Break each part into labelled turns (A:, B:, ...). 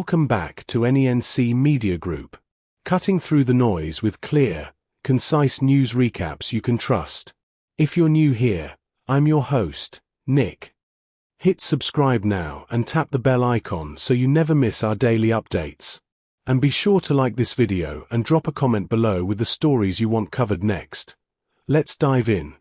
A: Welcome back to NENC Media Group, cutting through the noise with clear, concise news recaps you can trust. If you're new here, I'm your host, Nick. Hit subscribe now and tap the bell icon so you never miss our daily updates. And be sure to like this video and drop a comment below with the stories you want covered next. Let's dive in.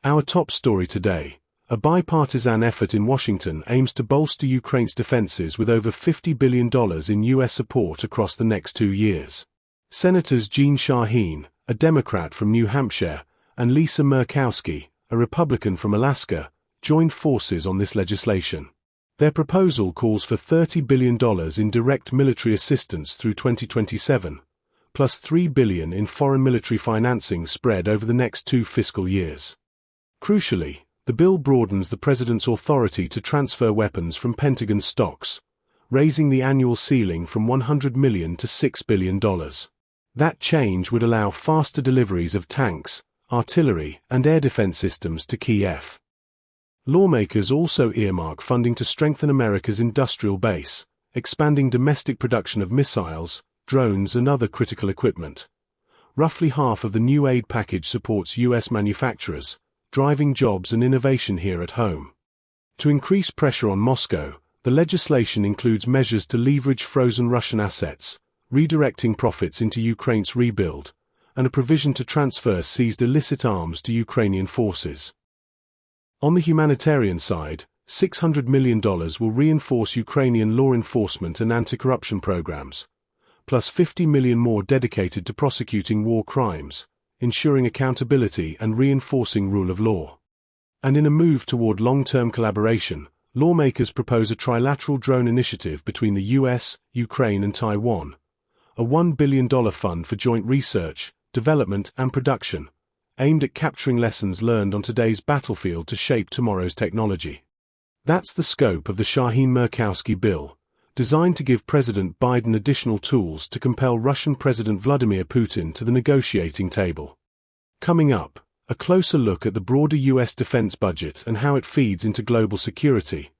A: Our top story today: a bipartisan effort in Washington aims to bolster Ukraine's defenses with over $50 billion in U.S. support across the next 2 years. Senators Jeanne Shaheen, a Democrat from New Hampshire, and Lisa Murkowski, a Republican from Alaska, joined forces on this legislation. Their proposal calls for $30 billion in direct military assistance through 2027, plus $3 billion in foreign military financing spread over the next 2 fiscal years. Crucially, the bill broadens the president's authority to transfer weapons from Pentagon stocks, raising the annual ceiling from $100 million to $6 billion. That change would allow faster deliveries of tanks, artillery, and air defense systems to Kyiv. Lawmakers also earmark funding to strengthen America's industrial base, expanding domestic production of missiles, drones, and other critical equipment. Roughly half of the new aid package supports U.S. manufacturers, driving jobs and innovation here at home. To increase pressure on Moscow, the legislation includes measures to leverage frozen Russian assets, redirecting profits into Ukraine's rebuild, and a provision to transfer seized illicit arms to Ukrainian forces. On the humanitarian side, $600 million will reinforce Ukrainian law enforcement and anti-corruption programs, plus $50 million more dedicated to prosecuting war crimes, ensuring accountability and reinforcing rule of law. And in a move toward long-term collaboration, lawmakers propose a trilateral drone initiative between the US, Ukraine, and Taiwan, a $1 billion fund for joint research, development, and production, aimed at capturing lessons learned on today's battlefield to shape tomorrow's technology. That's the scope of the Shaheen-Murkowski bill, designed to give President Biden additional tools to compel Russian President Vladimir Putin to the negotiating table. Coming up, a closer look at the broader U.S. defense budget and how it feeds into global security,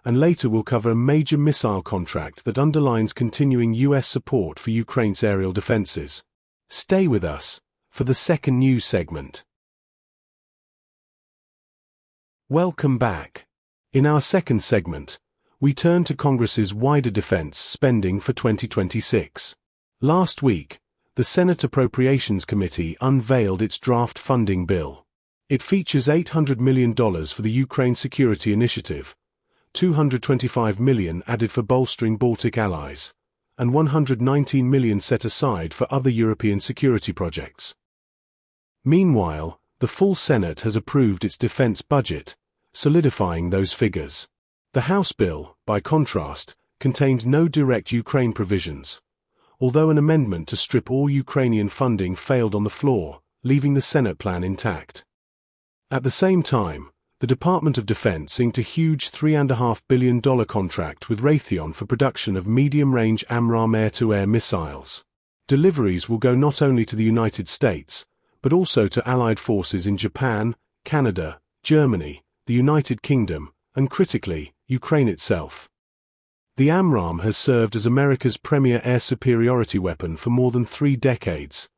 A: and later we'll cover a major missile contract that underlines continuing U.S. support for Ukraine's aerial defenses. Stay with us for the second news segment. Welcome back. In our second segment, we turn to Congress's wider defense spending for 2026. Last week, the Senate Appropriations Committee unveiled its draft funding bill. It features $800 million for the Ukraine Security Initiative, $225 million added for bolstering Baltic allies, and $119 million set aside for other European security projects. Meanwhile, the full Senate has approved its defense budget, solidifying those figures. The House bill, by contrast, contained no direct Ukraine provisions, although an amendment to strip all Ukrainian funding failed on the floor, leaving the Senate plan intact. At the same time, the Department of Defense inked a huge $3.5 billion contract with Raytheon for production of medium-range AMRAAM air-to-air missiles. Deliveries will go not only to the United States, but also to allied forces in Japan, Canada, Germany, the United Kingdom, and critically, Ukraine itself. The AMRAAM has served as America's premier air superiority weapon for more than 3 decades,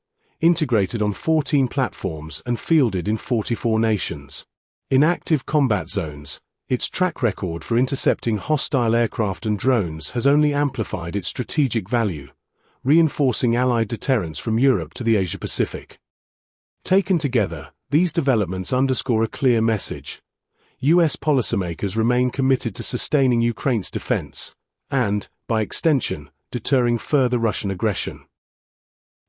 A: integrated on 14 platforms and fielded in 44 nations. In active combat zones, its track record for intercepting hostile aircraft and drones has only amplified its strategic value, reinforcing Allied deterrence from Europe to the Asia-Pacific. Taken together, these developments underscore a clear message. U.S. policymakers remain committed to sustaining Ukraine's defense and, by extension, deterring further Russian aggression.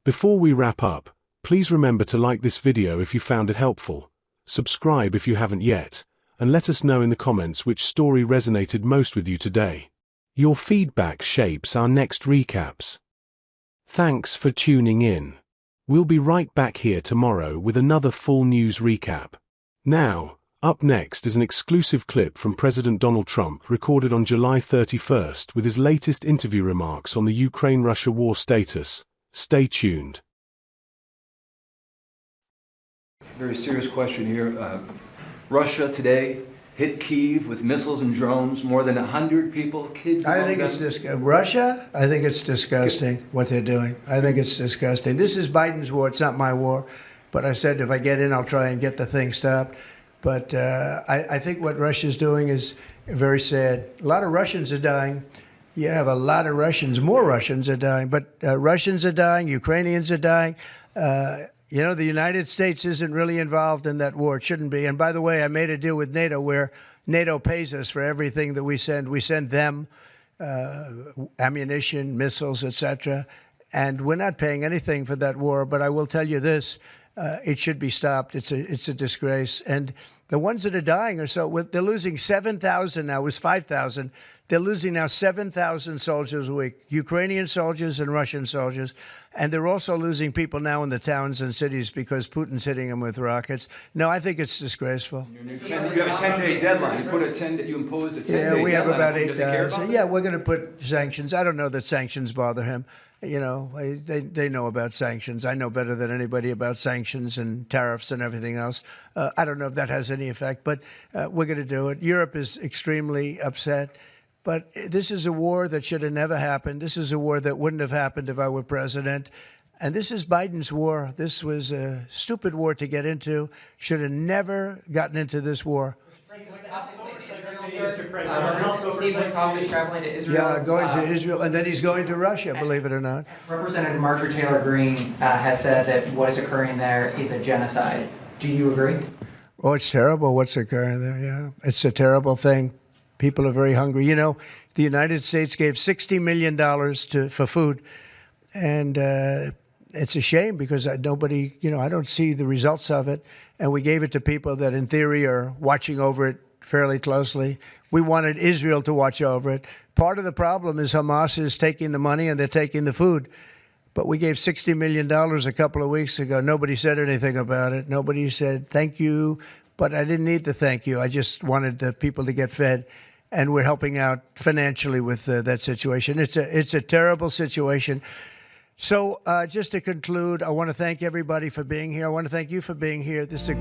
A: Before we wrap up, please remember to like this video if you found it helpful, subscribe if you haven't yet, and let us know in the comments which story resonated most with you today. Your feedback shapes our next recaps. Thanks for tuning in. We'll be right back here tomorrow with another full news recap. Now, up next is an exclusive clip from President Donald Trump recorded on July 31st with his latest interview remarks on the Ukraine-Russia war status. Stay tuned.
B: Very serious question here. Russia today hit Kyiv with missiles and drones, more than 100 people, kids.
C: I think it's Russia, I think it's disgusting what they're doing. I think it's disgusting. This is Biden's war. It's not my war. But I said if I get in, I'll try and get the thing stopped. But I think what Russia's doing is very sad. A lot of Russians are dying. You have a lot of Russians, more Russians are dying. But Russians are dying, Ukrainians are dying. You know, the United States isn't really involved in that war. It shouldn't be. And by the way, I made a deal with NATO where NATO pays us for everything that we send. We send them ammunition, missiles, etc. And we're not paying anything for that war. But I will tell you this, it should be stopped. It's a disgrace. And the ones that are dying are they're losing 7,000 now. It was 5,000. They're losing now 7,000 soldiers a week, Ukrainian soldiers and Russian soldiers. And they're also losing people now in the towns and cities because Putin's hitting them with rockets. No, I think it's disgraceful.
B: You have a 10-day deadline. You imposed a 10-day deadline.
C: Yeah, we have about 8 days. Yeah, we're going to put sanctions. I don't know that sanctions bother him. You know, they know about sanctions. I know better than anybody about sanctions and tariffs and everything else. I don't know if that has any effect, but we're going to do it. Europe is extremely upset. But this is a war that should have never happened. This is a war that wouldn't have happened if I were president. And this is Biden's war. This was a stupid war to get into. Should have never gotten into this war.
D: Steve Witkoff is traveling to Israel.
C: Yeah, going to Israel, and then he's going to Russia, believe it or not.
D: Representative Marjorie Taylor Greene has said that what is occurring there is a genocide. Do you agree?
C: Oh, it's terrible what's occurring there, yeah. It's a terrible thing. People are very hungry. You know, the United States gave $60 million for food, and it's a shame because nobody, you know, I don't see the results of it. And we gave it to people that, in theory, are watching over it fairly closely. We wanted Israel to watch over it. Part of the problem is Hamas is taking the money and they're taking the food. But we gave $60 million a couple of weeks ago. Nobody said anything about it. Nobody said thank you. But I didn't need the thank you. I just wanted the people to get fed. And we're helping out financially with that situation. It's a terrible situation. So just to conclude, I want to thank everybody for being here. I want to thank you for being here. This is